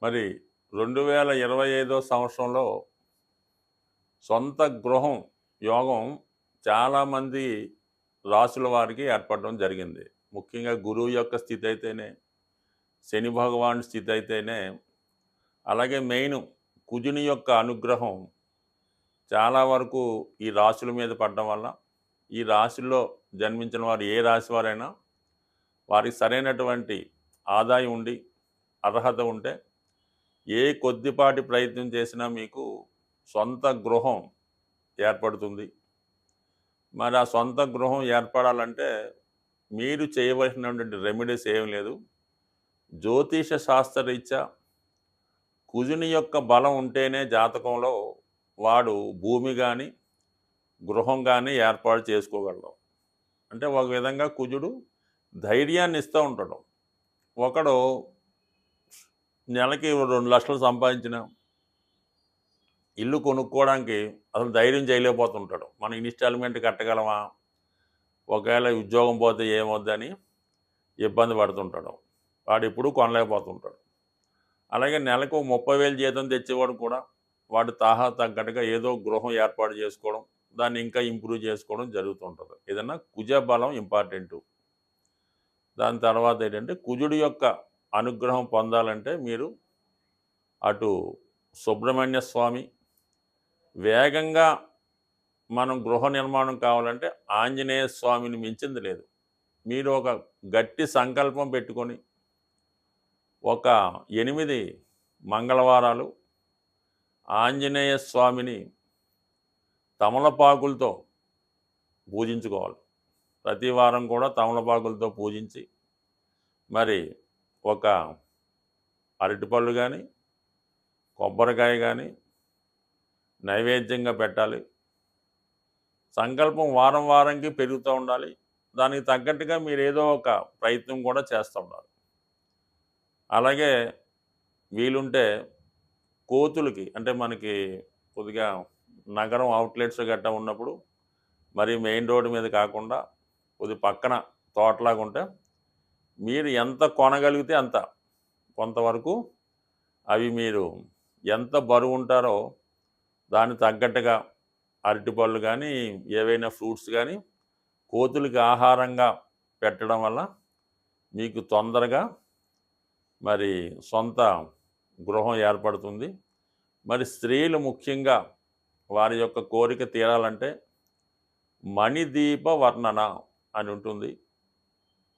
మరి 2025 సంవత్సరంలో సొంత గృహం యోగం చాలామంది రాసుల వారికి ఏర్పడడం జరిగింది. ముఖ్యంగా గురువు యొక్క స్థితి అయితేనే, శని భగవాన్ స్థితి అయితేనే, అలాగే మెయిన్ కుజుని యొక్క అనుగ్రహం చాలా వరకు ఈ రాశుల మీద పడడం వల్ల ఈ రాశుల్లో జన్మించిన వారు ఏ రాశి వారైనా వారికి సరైనటువంటి ఆదాయం ఉండి అర్హత ఉంటే ఏ కొద్దిపాటి ప్రయత్నం చేసినా మీకు సొంత గృహం ఏర్పడుతుంది. మరి ఆ సొంత గృహం ఏర్పడాలంటే మీరు చేయవలసినటువంటి రెమెడీస్ ఏం లేదు. జ్యోతిష శాస్త్రరీత్యా కుజుని యొక్క బలం ఉంటేనే జాతకంలో వాడు భూమి కానీ గృహం కానీ ఏర్పాటు చేసుకోగలడు. అంటే ఒక విధంగా కుజుడు ధైర్యాన్ని ఇస్తూ ఉంటాడు. ఒకడు నెలకి 2 లక్షలు సంపాదించిన ఇల్లు కొనుక్కోవడానికి అసలు ధైర్యం చేయలేకపోతుంటాడు. మనం ఇన్స్టాల్మెంట్ కట్టగలమా, ఒకవేళ ఉద్యోగం పోతే ఏమొద్దని ఇబ్బంది పడుతుంటాడు. వాడు ఎప్పుడూ కొనలేకపోతుంటాడు. అలాగే నెలకు 30,000 జీతం తెచ్చేవాడు కూడా వాడు తాహా తగ్గట్టుగా ఏదో గృహం ఏర్పాటు చేసుకోవడం, దాన్ని ఇంకా ఇంప్రూవ్ చేసుకోవడం జరుగుతుంటుంది. ఏదన్నా కుజ బలం ఇంపార్టెంటు. దాని తర్వాత ఏంటంటే కుజుడి యొక్క అనుగ్రహం పొందాలంటే మీరు అటు సుబ్రహ్మణ్య స్వామి, వేగంగా మనం గృహ నిర్మాణం కావాలంటే ఆంజనేయ స్వామిని మించింది లేదు. మీరు ఒక గట్టి సంకల్పం పెట్టుకొని ఒక 8 మంగళవారాలు ఆంజనేయ స్వామిని తమలపాకులతో పూజించుకోవాలి. ప్రతి వారం కూడా తమలపాకులతో పూజించి మరి ఒక అరటిపళ్ళు కానీ కొబ్బరికాయ కానీ నైవేద్యంగా పెట్టాలి. సంకల్పం వారం వారంకి పెరుగుతూ ఉండాలి. దానికి తగ్గట్టుగా మీరు ఏదో ఒక ప్రయత్నం కూడా చేస్తూ ఉండాలి. అలాగే వీలుంటే కోతులకి, అంటే మనకి కొద్దిగా నగరం అవుట్లెట్స్ గట్టా ఉన్నప్పుడు మరి మెయిన్ రోడ్డు మీద కాకుండా కొద్ది పక్కన తోటలాగా ఉంటే మీరు ఎంత కొనగలిగితే అంత కొంతవరకు అవి మీరు ఎంత బరువు ఉంటారో దానికి తగ్గట్టుగా అరటిపళ్ళు కానీ ఏవైనా ఫ్రూట్స్ కానీ కోతులకి ఆహారంగా పెట్టడం వల్ల మీకు తొందరగా మరి సొంత గృహం ఏర్పడుతుంది. మరి స్త్రీలు ముఖ్యంగా వారి యొక్క కోరిక తీరాలంటే మణిదీప వర్ణన అని ఉంటుంది.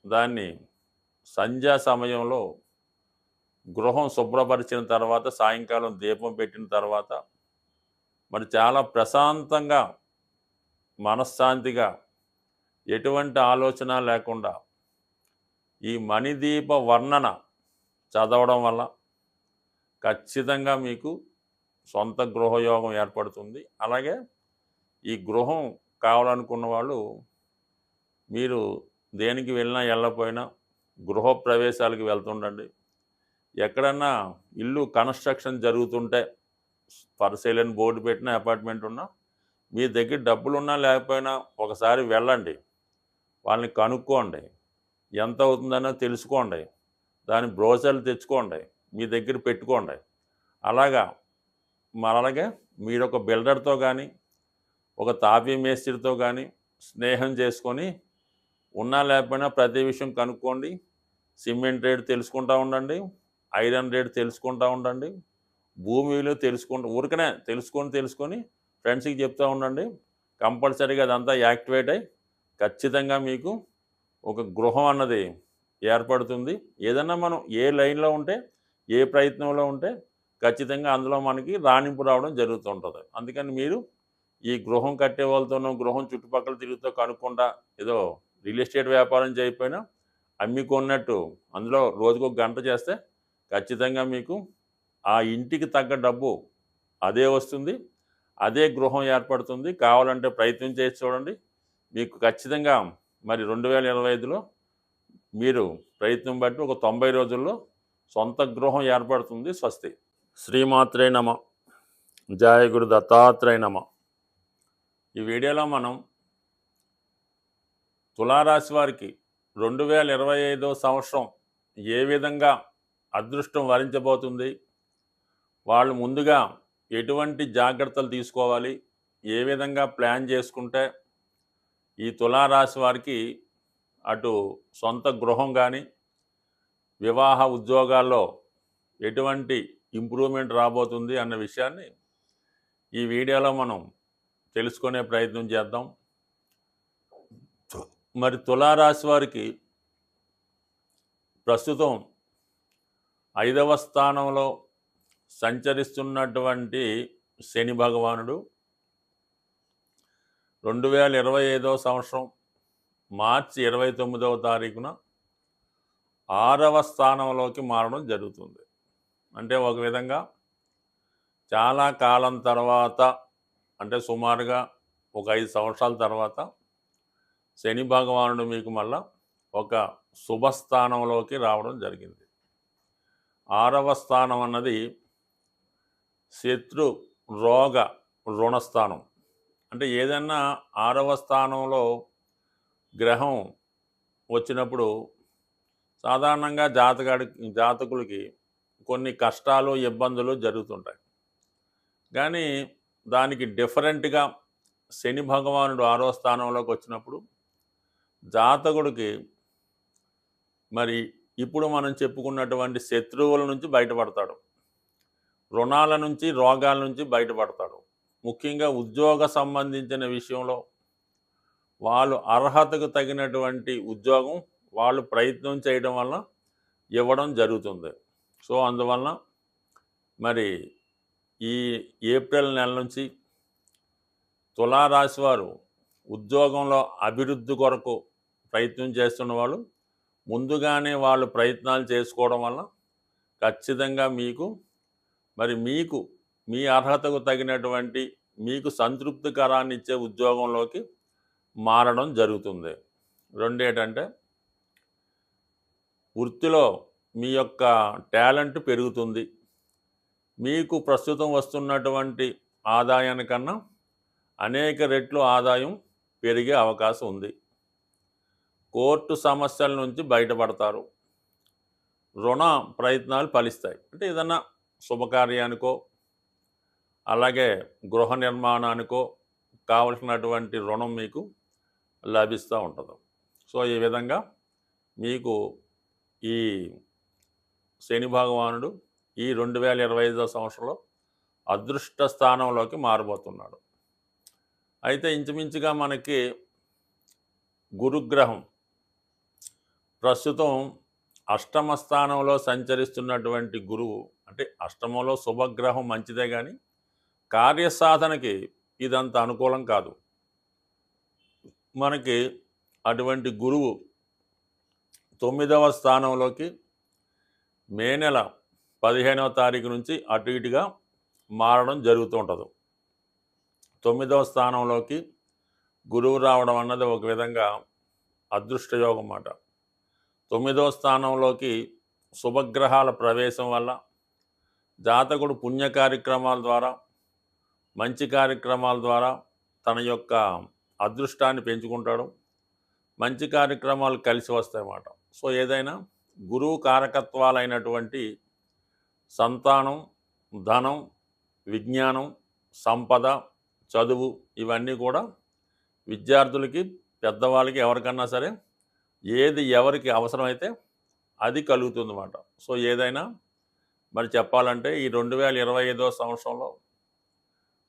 దాన్ని సంధ్యా సమయంలో గృహం శుభ్రపరిచిన తర్వాత సాయంకాలం దీపం పెట్టిన తర్వాత మరి చాలా ప్రశాంతంగా మనశ్శాంతిగా ఎటువంటి ఆలోచన లేకుండా ఈ మణిదీప వర్ణన చదవడం వల్ల ఖచ్చితంగా మీకు సొంత గృహయోగం ఏర్పడుతుంది. అలాగే ఈ గృహం కావాలనుకున్న వాళ్ళు మీరు దేనికి వెళ్ళినా వెళ్ళకపోయినా గృహప్రవేశాలకు వెళ్తుండండి. ఎక్కడన్నా ఇల్లు కన్స్ట్రక్షన్ జరుగుతుంటే ఫర్ సేల్ అని బోర్డు పెట్టిన అపార్ట్మెంట్ ఉన్నా మీ దగ్గర డబ్బులున్నా లేకపోయినా ఒకసారి వెళ్ళండి, వాళ్ళని కనుక్కోండి, ఎంత అవుతుందనో తెలుసుకోండి, దాని బ్రోచర్లు తెచ్చుకోండి, మీ దగ్గర పెట్టుకోండి. అలాగే మీరు ఒక బిల్డర్తో కానీ ఒక తాపీ మేస్త్రితో కానీ స్నేహం చేసుకొని ఉన్నా లేకపోయినా ప్రతి విషయం కనుక్కోండి. సిమెంట్ రేటు తెలుసుకుంటూ ఉండండి, ఐరన్ రేటు తెలుసుకుంటూ ఉండండి, భూమి విలువ ఊరికనే తెలుసుకొని ఫ్రెండ్స్కి చెప్తూ ఉండండి. కంపల్సరీగా అదంతా యాక్టివేట్ అయ్యి ఖచ్చితంగా మీకు ఒక గృహం అన్నది ఏర్పడుతుంది. ఏదన్నా మనం ఏ లైన్లో ఉంటే ఏ ప్రయత్నంలో ఉంటే ఖచ్చితంగా అందులో మనకి రాణింపు రావడం జరుగుతుంటుంది. అందుకని మీరు ఈ గృహం కట్టే వాళ్ళతోనూ గృహం చుట్టుపక్కల తిరుగుతూ కనుక్కుండా ఏదో రియల్ ఎస్టేట్ వ్యాపారం చేయకపోయినా అమ్మికొన్నట్టు అందులో రోజుకు 1 గంట చేస్తే ఖచ్చితంగా మీకు ఆ ఇంటికి తగ్గ డబ్బు అదే వస్తుంది, అదే గృహం ఏర్పడుతుంది. కావాలంటే ప్రయత్నం చేసి చూడండి, మీకు ఖచ్చితంగా మరి 2025లో మీరు ప్రయత్నం బట్టి ఒక 90 రోజుల్లో సొంత గృహం ఏర్పడుతుంది. స్వస్తి. శ్రీమాత్రే నమ. జయ గురు దత్తాత్రేయ నమ. ఈ వీడియోలో మనం తులారాశి వారికి 2025 సంవత్సరం ఏ విధంగా అదృష్టం వరించబోతుంది, వాళ్ళు ముందుగా ఎటువంటి జాగ్రత్తలు తీసుకోవాలి, ఏ విధంగా ప్లాన్ చేసుకుంటే ఈ తులారాశి వారికి అటు సొంత గృహం కానీ వివాహ ఉద్యోగాల్లో ఎటువంటి ఇంప్రూవ్మెంట్ రాబోతుంది అన్న విషయాన్ని ఈ వీడియోలో మనం తెలుసుకునే ప్రయత్నం చేద్దాం. మరి తులారాశి వారికి ప్రస్తుతం 5వ స్థానంలో సంచరిస్తున్నటువంటి శని భగవానుడు 2025వ సంవత్సరం మార్చి 29వ తారీఖున 6వ స్థానంలోకి మారడం జరుగుతుంది. అంటే ఒక విధంగా చాలా కాలం తర్వాత, అంటే సుమారుగా ఒక 5 సంవత్సరాల తర్వాత శని భగవానుడు మీకు మళ్ళా ఒక శుభస్థానంలోకి రావడం జరిగింది. 6వ స్థానం అన్నది శత్రు రోగ రుణస్థానం. అంటే ఏదన్నా 6వ స్థానంలో గ్రహం వచ్చినప్పుడు సాధారణంగా జాతకులకి కొన్ని కష్టాలు ఇబ్బందులు జరుగుతుంటాయి. కానీ దానికి డిఫరెంట్గా శని భగవానుడు 6వ స్థానంలోకి వచ్చినప్పుడు జాతకుడికి మరి ఇప్పుడు మనం చెప్పుకున్నటువంటి శత్రువుల నుంచి బయటపడతాడు, రుణాల నుంచి రోగాల నుంచి బయటపడతాడు. ముఖ్యంగా ఉద్యోగ సంబంధించిన విషయంలో వాళ్ళు అర్హతకు తగినటువంటి ఉద్యోగం వాళ్ళు ప్రయత్నం చేయడం వల్ల ఇవ్వడం జరుగుతుంది. సో అందువలన మరి ఈ ఏప్రిల్ నెల నుంచి తులారాశి వారు ఉద్యోగంలో అభివృద్ధి కొరకు ప్రయత్నం చేస్తున్న వాళ్ళు ముందుగానే వాళ్ళు ప్రయత్నాలు చేసుకోవడం వల్ల ఖచ్చితంగా మీకు మీ అర్హతకు తగినటువంటి మీకు సంతృప్తికరాన్ని ఇచ్చే ఉద్యోగంలోకి మారడం జరుగుతుంది. రెండేటంటే వృత్తిలో మీ యొక్క టాలెంట్ పెరుగుతుంది. మీకు ప్రస్తుతం వస్తున్నటువంటి ఆదాయానికన్నా అనేక రెట్లు ఆదాయం పెరిగే అవకాశం ఉంది. కోర్టు సమస్యల నుంచి బయటపడతారు. రుణ ప్రయత్నాలు ఫలిస్తాయి. అంటే ఏదన్నా శుభకార్యానికో అలాగే గృహ నిర్మాణానికో కావలసినటువంటి రుణం మీకు లభిస్తూ ఉంటుంది. సో ఈ విధంగా మీకు ఈ శని భగవానుడు ఈ 2025వ సంవత్సరంలో అదృష్ట స్థానంలోకి మారబోతున్నాడు. అయితే ఇంచుమించుగా మనకి గురుగ్రహం ప్రస్తుతం అష్టమ స్థానంలో సంచరిస్తున్నటువంటి గురువు, అంటే అష్టమంలో శుభగ్రహం మంచిదే కానీ కార్యసాధనకి ఇదంత అనుకూలం కాదు. మనకి అటువంటి గురువు 9వ స్థానంలోకి మే నెల 15వ తారీఖు నుంచి అటు ఇటుగా మారడం జరుగుతూ ఉంటుంది. 9వ స్థానంలోకి గురువు రావడం అన్నది ఒక విధంగా అదృష్టయోగం అన్నమాట. 9వ స్థానంలోకి శుభగ్రహాల ప్రవేశం వల్ల జాతకుడు పుణ్య కార్యక్రమాల ద్వారా, మంచి కార్యక్రమాల ద్వారా తన యొక్క అదృష్టాన్ని పెంచుకుంటాడు. మంచి కార్యక్రమాలు కలిసి వస్తాయన్నమాట. సో ఏదైనా గురువు కారకత్వాలైనటువంటి సంతానం, ధనం, విజ్ఞానం, సంపద, చదువు ఇవన్నీ కూడా విద్యార్థులకి, పెద్దవాళ్ళకి ఎవరికన్నా సరే ఏది ఎవరికి అవసరమైతే అది కలుగుతుందన్నమాట. సో ఏదైనా మరి చెప్పాలంటే ఈ 2025వ సంవత్సరంలో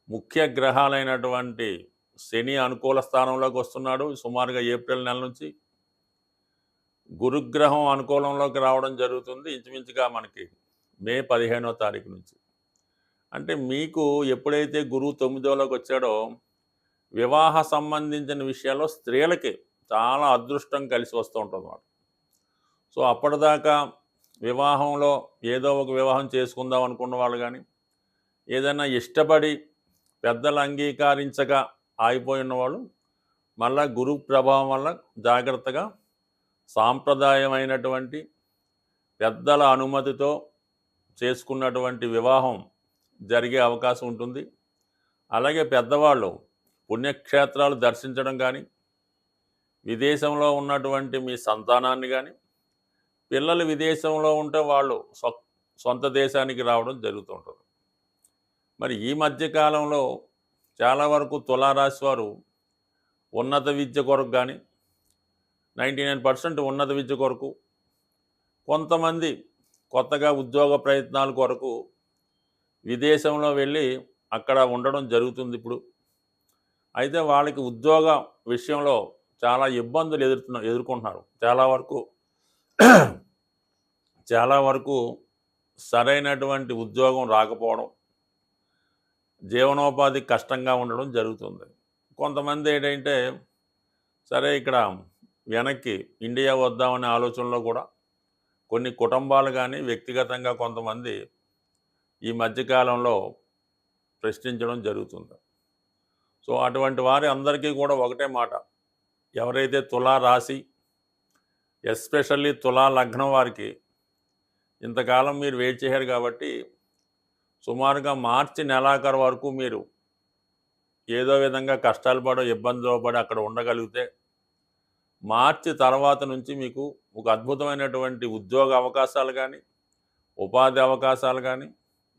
ముఖ్య గ్రహాలైనటువంటి శని అనుకూల స్థానంలోకి వస్తున్నాడు సుమారుగా ఏప్రిల్ నెల నుంచి. గురుగ్రహం అనుకూలంలోకి రావడం జరుగుతుంది ఇంచుమించుగా మనకి మే 15వ తారీఖు నుంచి. అంటే మీకు ఎప్పుడైతే గురువు 9వ వచ్చాడో వివాహ సంబంధించిన విషయాల్లో స్త్రీలకి చాలా అదృష్టం కలిసి వస్తూ ఉంటుంది అన్నమాట. సో అప్పటిదాకా వివాహంలో ఏదో ఒక వివాహం చేసుకుందాం అనుకున్న వాళ్ళు కానీ, ఏదైనా ఇష్టపడి పెద్దలు అంగీకరించగా ఆగిపోయి ఉన్నవాళ్ళు మళ్ళా గురు ప్రభావం వల్ల జాగ్రత్తగా సాంప్రదాయమైనటువంటి పెద్దల అనుమతితో చేసుకున్నటువంటి వివాహం జరిగే అవకాశం ఉంటుంది. అలాగే పెద్దవాళ్ళు పుణ్యక్షేత్రాలు దర్శించడం కానీ, విదేశంలో ఉన్నటువంటి మీ సంతానాన్ని కానీ, పిల్లలు విదేశంలో ఉంటే వాళ్ళు సొంత దేశానికి రావడం జరుగుతూ ఉంటుంది. మరి ఈ మధ్య కాలంలో చాలా వరకు తులారాశి వారు ఉన్నత విద్య కొరకు కానీ 99% ఉన్నత విద్య కొరకు, కొంతమంది కొత్తగా ఉద్యోగ ప్రయత్నాల కొరకు విదేశంలో వెళ్ళి అక్కడ ఉండడం జరుగుతుంది ఇప్పుడు. అయితే వాళ్ళకి ఉద్యోగ విషయంలో చాలా ఇబ్బందులు ఎదుర్కొంటున్నారు. చాలా వరకు సరైనటువంటి ఉద్యోగం రాకపోవడం, జీవనోపాధి కష్టంగా ఉండడం జరుగుతుంది. కొంతమంది ఏంటంటే సరే ఇక్కడ వెనక్కి ఇండియా వద్దామనే ఆలోచనలో కూడా కొన్ని కుటుంబాలు కానీ వ్యక్తిగతంగా కొంతమంది ఈ మధ్యకాలంలో ప్రశ్నించడం జరుగుతుంది. సో అటువంటి వారి అందరికీ కూడా ఒకటే మాట, ఎవరైతే తులా రాశి ఎస్పెషల్లీ తులా లగ్నం వారికి ఇంతకాలం మీరు వెయిట్ చేశారు కాబట్టి సుమారుగా మార్చి నెలాఖరు వరకు మీరు ఏదో విధంగా కష్టాలు పడో ఇబ్బందులు పడి అక్కడ ఉండగలిగితే మార్చి తర్వాత నుంచి మీకు ఒక అద్భుతమైనటువంటి ఉద్యోగ అవకాశాలు కానీ ఉపాధి అవకాశాలు కానీ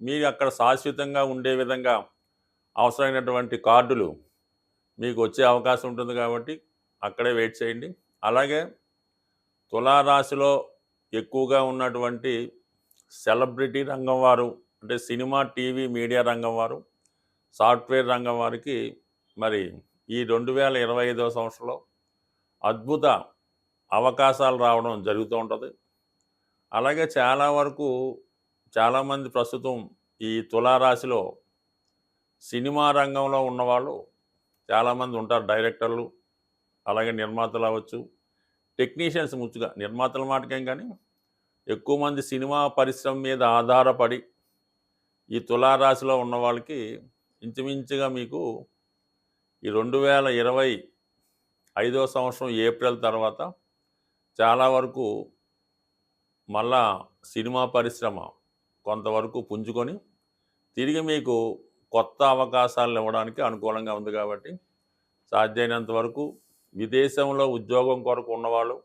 మీరు అక్కడ శాశ్వతంగా ఉండే విధంగా అవసరమైనటువంటి కార్డులు మీకు వచ్చే అవకాశం ఉంటుంది. కాబట్టి అక్కడే వెయిట్ చేయండి. అలాగే తులారాశిలో ఎక్కువగా ఉన్నటువంటి సెలబ్రిటీ రంగం వారు, అంటే సినిమా, టీవీ, మీడియా రంగం వారు, సాఫ్ట్వేర్ రంగం వారికి మరి ఈ 2025వ సంవత్సరంలో అద్భుత అవకాశాలు రావడం జరుగుతూ ఉంటుంది. అలాగే చాలా వరకు చాలామంది ప్రస్తుతం ఈ తులారాశిలో సినిమా రంగంలో ఉన్నవాళ్ళు చాలామంది ఉంటారు. డైరెక్టర్లు, అలాగే నిర్మాతలు అవ్వచ్చు, టెక్నీషియన్స్, ముఖ్యంగా నిర్మాతల మాటకేం కానీ ఎక్కువ మంది సినిమా పరిశ్రమ మీద ఆధారపడి ఈ తులారాశిలో ఉన్న వాళ్ళకి ఇంచుమించుగా మీకు ఈ 2025వ సంవత్సరం ఏప్రిల్ తర్వాత చాలా వరకు మళ్ళా సినిమా పరిశ్రమ కొంతవరకు పుంజుకొని తిరిగి మీకు కొత్త అవకాశాలను ఇవ్వడానికి అనుకూలంగా ఉంది. కాబట్టి సాధ్యమైనంత వరకు విదేశంలో ఉద్యోగం కొరకు ఉన్నవాళ్ళు,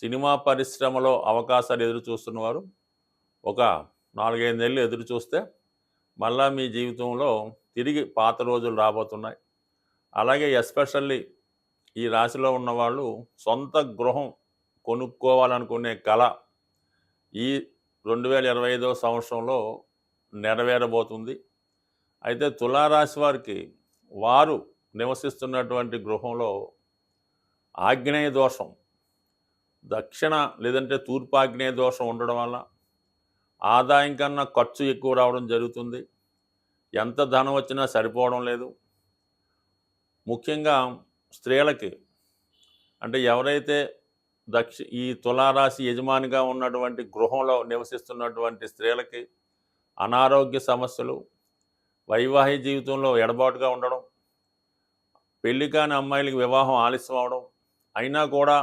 సినిమా పరిశ్రమలో అవకాశాలు ఎదురు చూస్తున్నవారు ఒక 4-5 నెలలు ఎదురు చూస్తే మళ్ళా మీ జీవితంలో తిరిగి పాత రోజులు రాబోతున్నాయి. అలాగే ఎస్పెషల్లీ ఈ రాశిలో ఉన్నవాళ్ళు సొంత గృహం కొనుక్కోవాలనుకునే కళ ఈ 2025వ సంవత్సరంలో నెరవేరబోతుంది. అయితే తులారాశి వారికి వారు నివసిస్తున్నటువంటి గృహంలో ఆగ్నేయ దోషం, దక్షిణ లేదంటే తూర్పు ఆగ్నేయ దోషం ఉండడం వల్ల ఆదాయం కన్నా ఖర్చు ఎక్కువ రావడం జరుగుతుంది. ఎంత ధనం వచ్చినా సరిపోవడం లేదు. ముఖ్యంగా స్త్రీలకి, అంటే ఎవరైతే ఈ తులారాశి యజమానిగా ఉన్నటువంటి గృహంలో నివసిస్తున్నటువంటి స్త్రీలకి అనారోగ్య సమస్యలు, వైవాహిక జీవితంలో ఎడబాటుగా ఉండడం, పెళ్లి కాని అమ్మాయిలకి వివాహం ఆలస్యం అవడం, అయినా కూడా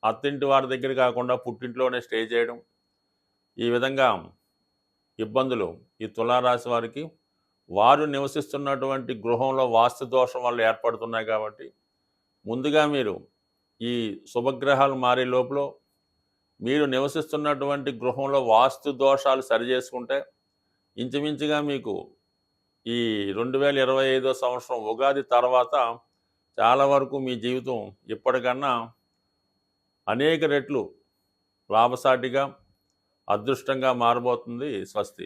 అత్తింటి వారి దగ్గర కాకుండా పుట్టింట్లోనే స్టే చేయడం, ఈ విధంగా ఇబ్బందులు ఈ తులారాశి వారికి వారు నివసిస్తున్నటువంటి గృహంలో వాస్తు దోషం వల్ల ఏర్పడుతున్నాయి. కాబట్టి ముందుగా మీరు ఈ శుభగ్రహాలు మారే లోపల మీరు నివసిస్తున్నటువంటి గృహంలో వాస్తు దోషాలు సరిచేసుకుంటే ఇంచుమించుగా మీకు ఈ 2025వ సంవత్సరం ఉగాది తర్వాత చాలా వరకు మీ జీవితం ఇప్పటికన్నా అనేక రెట్లు లాభసాటిగా, అదృష్టంగా మారబోతుంది. స్వస్తి.